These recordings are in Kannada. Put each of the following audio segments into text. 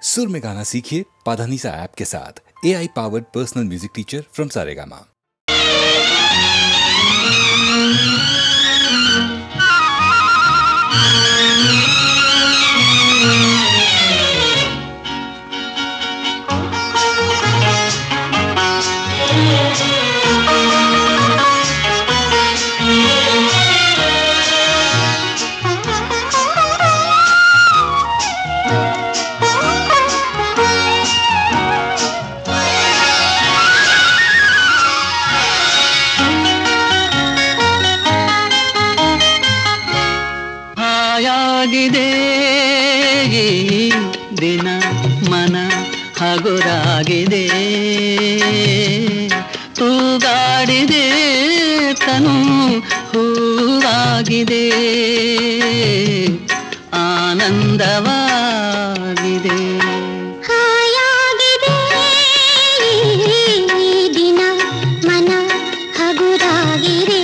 सुर में गाना सीखिए पाधानीसा ऐप के साथ। AI powered personal music teacher from Saregama. ದಿನ ಮನ ಹಗುರಾಗಿದೆ, ತೂಗಾಡಿದೆ ತನು ಹೂವಾಗಿದೆ, ಆನಂದವಾಗಿದೆ. ಹಾಯಾಗಿದೆ ದಿನ ಮನ ಹಗುರಾಗಿದೆ,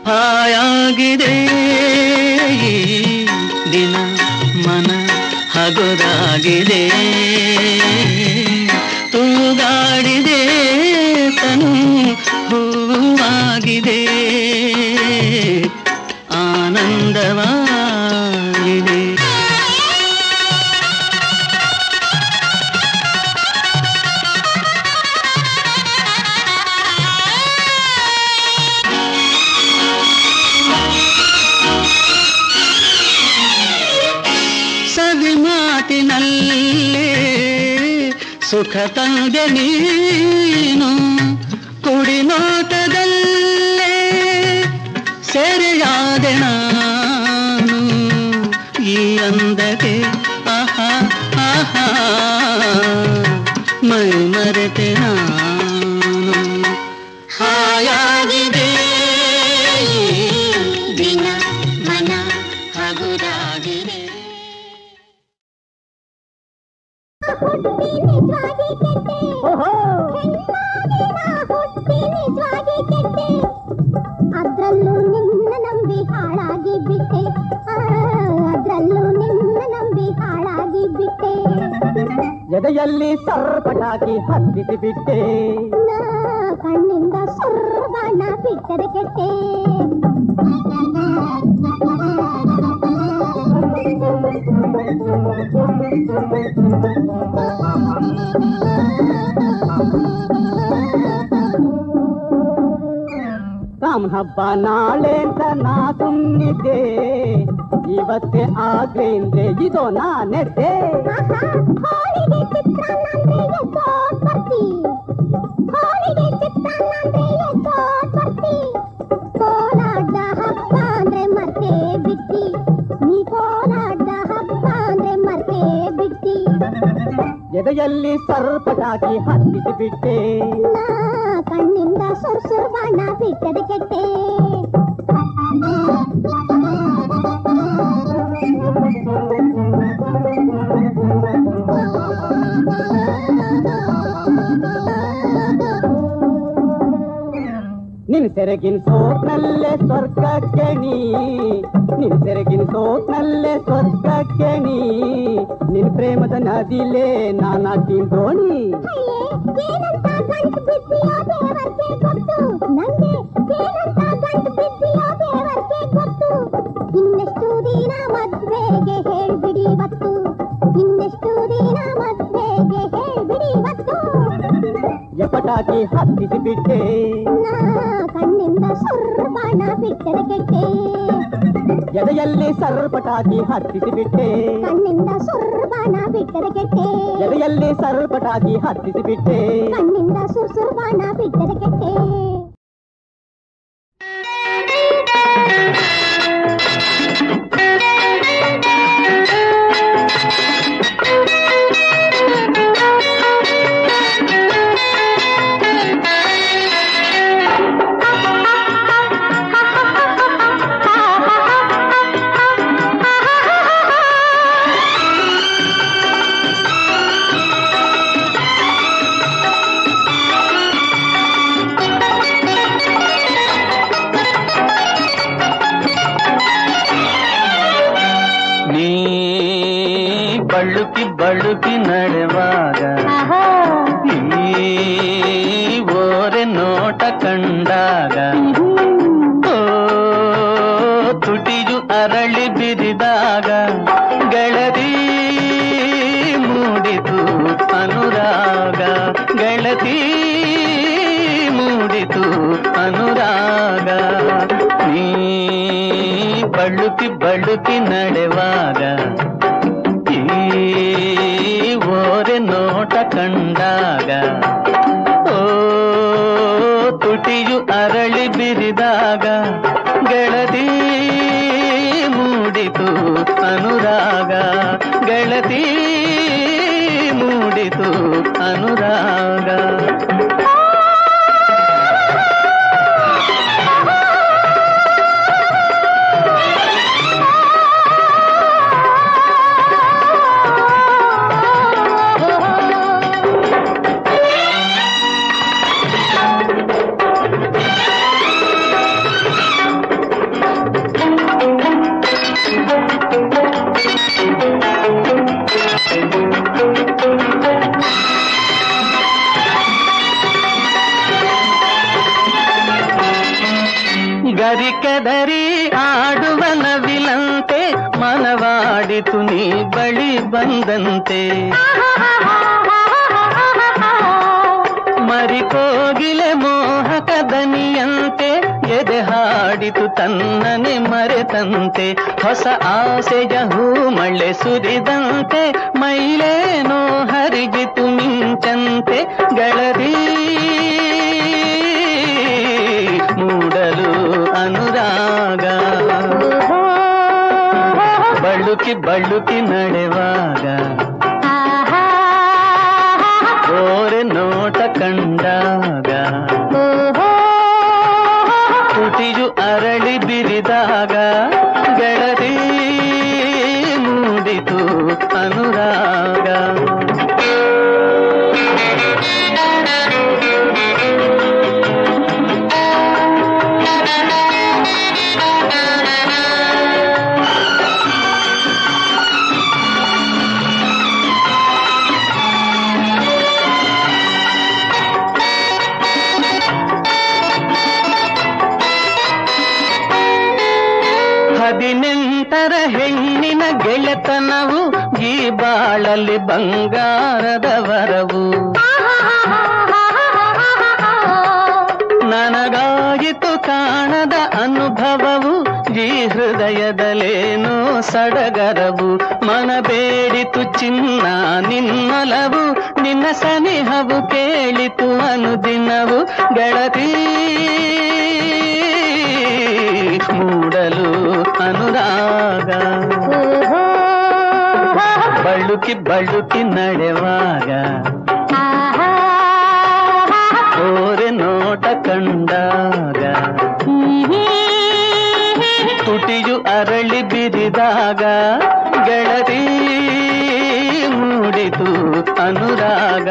ಹಾಯಾಗಿದೆ ದಿನ ಮನ ಹಗುರಾಗಿದೆ, ತೂಗಾಡಿದೆ ತನು ಹೂವಾಗಿದೆ, ಆನಂದವಾಗಿದೆ. ಮಾತಿನಲ್ಲೇ ಸುಖ ತಂದೆ ನೀನು, ಕುಡಿ ನೋಟದಲ್ಲೇ ಸೆರೆಯಾದೆ ನಾನು, ಈ ಅಂದಕ್ಕೆ ಆಹಾ ಆಹಾ ಮೈ ಮರೆತೆ ನಾನು. ಹಾಯಾಗಿದೆ ದಿನ ಮನ ಹಗುರಾಗಿದೆ. ಅದ್ರಲ್ಲೂ ನಿನ್ನ ನಂಬಿ ಹಾಳಾಗಿ ಬಿಟ್ಟೆ, ಅದ್ರಲ್ಲೂ ನಿನ್ನ ನಂಬಿ ಹಾಳಾಗಿ ಬಿಟ್ಟೆ, ಎದೆಯಲ್ಲಿ ಸರ್ಪಟಾಕಿ ಹತ್ತಿಸಿ ಬಿಟ್ಟೆ, ಕಣ್ಣಿಂದ ಸುರ್ಬಾಣ ಬಿಟ್ಟರೆ ಕೆಟ್ಟೆ. ಕಾಮ ಹಬ್ಬ ನಾಳೆ ಅಂತ ನಾ ಸುಮ್ನಿದ್ದೆ, ಇವತ್ತೇ ಆಗ್ಲೇಂದ್ರೆ ಇದು ನಾನೆದ್ದೆ. ಹೋಳಿಗೆ ಚಿತ್ರಾನ್ನಂದ್ರೆ ಎದ್ದೋಟ್ ಬರ್ತಿ, ಹೋಳಿಗೆ ಚಿತ್ರಾನ್ನಂದ್ರೆ ಎದ್ದೋಟ್ ಬರ್ತಿ, ಕೋಲಾಟದ ಹಬ್ಬ ಅಂದ್ರೆ ಮರ್ತೇ ಬಿಟ್ಟಿ, ನೀ ಕೋಲಾಟದ ಹಬ್ಬ ಅಂದ್ರೆ ಮರ್ತೇ ಬಿಟ್ಟಿ, ಎದೆಯಲ್ಲಿ ಸರ್ಪಟಾಕಿ ಹತ್ತಿಸಿ ಬಿಟ್ಟೆ, ಕಣ್ಣಿಂದ ಸುರ್ಸುರ್ ಬಾಣ ಬಿಟ್ಟದೆ ಕೆಟ್ಟೆ. ನಿನ್ ಸೆರಗಿನ ಸೋಕ್ನಲ್ಲೇ ಸ್ವರ್ಗಕ್ಕೆ ನೀ, ನಿನ್ ಸೆರಗಿನ ಸೋಕ್ನಲ್ಲೇ ಸ್ವರ್ಗಕ್ಕೆ ನೀ, ನಿನ್ ಪ್ರೇಮದ ನದಿಲೇ ನಾನಾಕಿ ದೋಣಿ. ಏನಂತ ಗಂಟು ಬಿದ್ದೀಯೋ ದೇವರ್ಗೆ ಗೊತ್ತು, ನಂಗೆ ಏನಂತ ಗಂಟು ಬಿದ್ದೀಯೋ ದೇವರ್ಗೆ ಗೊತ್ತು, ಇನ್ನೆಷ್ಟು ದಿನ ಮದ್ವೆಗೆ ಸರ್ಪಟಾಕಿ ಹತ್ತಿಸಿ ಬಿಟ್ಟೆ ಕಣ್ಣಿಂದ ಸುರ್ಬಾಣ ಬಿಟ್ಟದ ಕೆಟ್ಟೆ ಎದೆಯಲ್ಲಿ ಸರ್ಪಟಾಕಿ ಹತ್ತಿಸಿ ಬಿಟ್ಟೆ ಕಣ್ಣಿಂದ ಸುರ್ಬಾಣ ಬಿಟ್ಟದ ಕೆಟ್ಟೆ ಎದೆಯಲ್ಲಿ ಸರ್ಪಟಾಕಿ ಹತ್ತಿಸಿ ಬಿಟ್ಟೆ ಕಣ್ಣಿಂದ ಸುರ್ಬಾಣ ಬಿಟ್ಟದ ಕೆಟ್ಟೆ ಬಳುಕಿ ನಡೆವಾಗ ಈ ಓರೆ ನೋಟ ಕಂಡಾಗ ಓ ತುಟಿಯು ಅರಳಿ ಬಿರಿದಾಗ ಗೆಳತಿ ಮೂಡಿತು ಅನುರಾಗ ಗೆಳತಿ ಮೂಡಿತು ಅನುರಾಗ ನೀ ಬಳುಕಿ ನಡೆವಾಗ ಓರೆ ನೋಟ ಕಂಡಾಗ ಓ ತುಟಿಯು ಅರಳಿ ಬಿರಿದಾಗ ಗೆಳತಿ ಮೂಡಿತು ಅನುರಾಗ ಗೆಳತಿ ಮೂಡಿತು ಅನುರಾಗ ಗರಿಕೆದರಿ ಆಡುವ ನವಿಲಂತೆ ಮನವಾಡಿತು ನೀ ಬಳಿ ಬಂದಂತೆ ಮರಿಕೋಗಿಲೆ ಮೋಹಕ ದನಿಯಂತೆ ಎದೆ ಹಾಡಿತು ತನ್ನನೆ ಮರೆತಂತೆ ಹೊಸ ಆಸೆಯ ಹೂ ಮಳೆ ಸುರಿದಂತೆ ಮೈಲೇನೋ ಹರಿಜಿತು ಮಿಂಚಂತೆ ಗಳರಿ ಮೂಡಲು ಅನುರಾಗ ಬಳುಕಿ ನಡೆವಾಗ ಓರೆ ನೋಟ ಕಂಡಾಗ ತುಟಿಯು ಅರಳಿ ಬಿರಿದಾಗ ಗೆಳತಿ ಮೂಡಿತು ಅನುರಾಗ ಹದಿನೆಂಟರ ಹೆಣ್ಣಿನ ಗೆಳೆತನವು ಈ ಬಾಳಲ್ಲಿ ಬಂಗಾರದ ವರವು ನನಗಾಯಿತು ಕಾಣದ ಅನುಭವವು ಈ ಹೃದಯದಲ್ಲೇನೋ ಸಡಗರವು ಮನ ಬೇಡಿತು ಚಿನ್ನ ನಿನ್ನೊಲವು ನಿನ್ನ ಸನಿಹವು ಕೇಳಿತು ಅನುದಿನವು ಗೆಳತಿ ಮೂಡಲು ಅನುರಾಗ ಬಳುಕಿ ನಡೆವಾಗ ಓರೆ ನೋಟ ಕಂಡಾಗ ತುಟಿಯು ಅರಳಿ ಬಿರಿದಾಗ ಗೆಳತಿ ಮೂಡಿತು ಅನುರಾಗ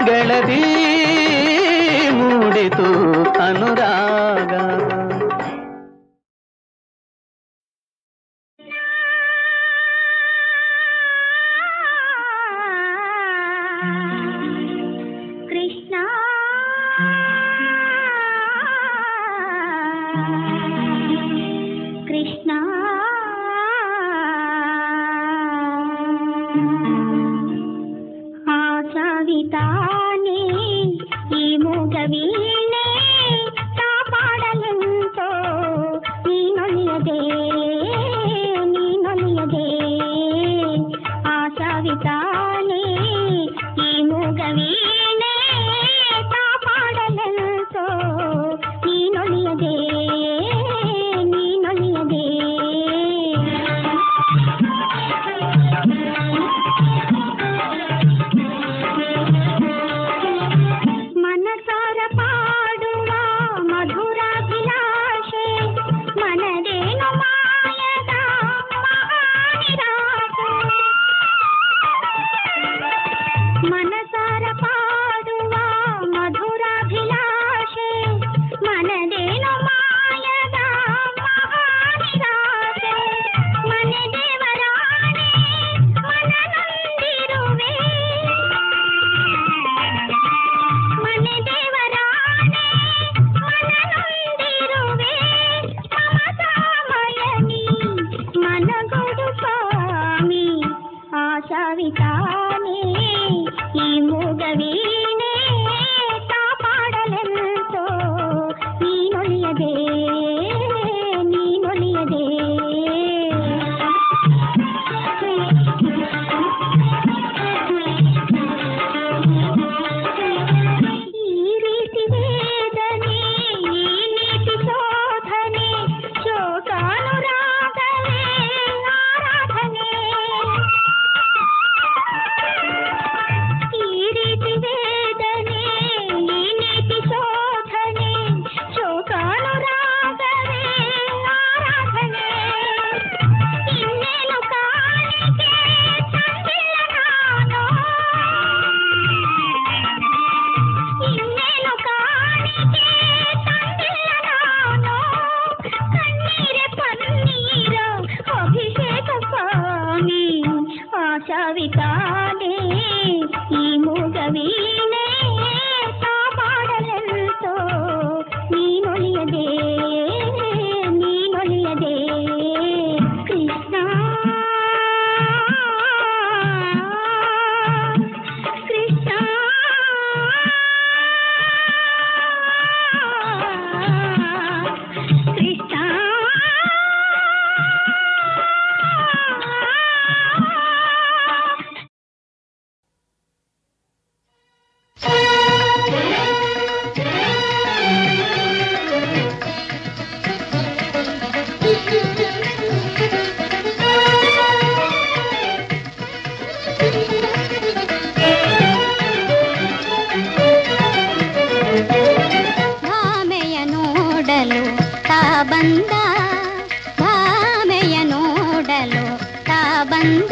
ಗೆಳತಿ ಮೂಡಿತು ಅನುರಾಗ ಕೃಷ್ಣ ಆ ಸವಿತಾನೆ ಈ ಮೂಗವೀಣೆ ಕಾಪಾಡಲೆಂತೋ ನೀನೊಲಿಯದೆ ಆಶಾವಿತಾನೆ ಈ ಮೂಗವೀಣೆ ಕಾಪಾಡಲೆಂತೋ ನೀನೊಲಿಯದೆ ಮನಸಾರ ಪಾಡುವ ಮಧುರಾಭಿಲಾಷೆ ಮನದೇನು ಮಾಯದ ಮಹಾನಿರಾಶೆ ಮನಸಾರ ಪಾಡುವ ಮಧುರಾಭಿಲಾಷೆ ಮನದೇನು ಮಾಯದ ಮಹಾನಿರಾಶೆ ಮನೆ ದೇವರಾಣೆ ಮನನೊಂದಿರುವೆ ಮನೆ ದೇವರಾಣೆ ಮನನೊಂದಿರುವೆ ಮಮತಾಮಯನಿ ಮನಗೊಡು ಸ್ವಾಮಿ ಆಶಾವಿತಾನೆ ಈ ಮೂಗವೀಣೆ ಕಾಪಾಡಲೆಂತೋ ನೀನೊಲಿಯದೆ ಈ ರೀತಿ ವೇದನೆ ಈ ನೀತಿ ಶೋಧನೆ ಶೋಕಾನುರಾಗವೇ ಆರಾಧನೆ ಈ ರೀತಿ ವೇದನೆ ಈ ನೀತಿ ಶೋಧನೆ ಶೋಕಾನುರಾಗವೇ ಆರಾಧನೆ ಇನ್ನೇನು ಕಾಣಿಕೆ ತಂದಿಲ್ಲ ನಾನು ಇನ್ನೇನು ಕಾಣಿಕೆ ತಂದಿಲ್ಲ ನಾನು ಕಣ್ಣೀರೆ ಪನ್ನೀರ ಅಭಿಷೇಕ ಸ್ವಾಮಿ ಆಶಾವಿತಾನೆ ಈ ಮೂಗವೀಣೆ ಕಾಪಾಡಲೆಂತೋ ನೀನೊಲಿಯದೆ ಕೃಷ್ಣ ಕೃಷ್ಣ ಕೃಷ್ಣ ಭಾಮೆಯ ನೋಡಲು ತಾ ಬಂದ ಭಾಮೆಯ ನೋಡಲು ತಾ ಬಂದ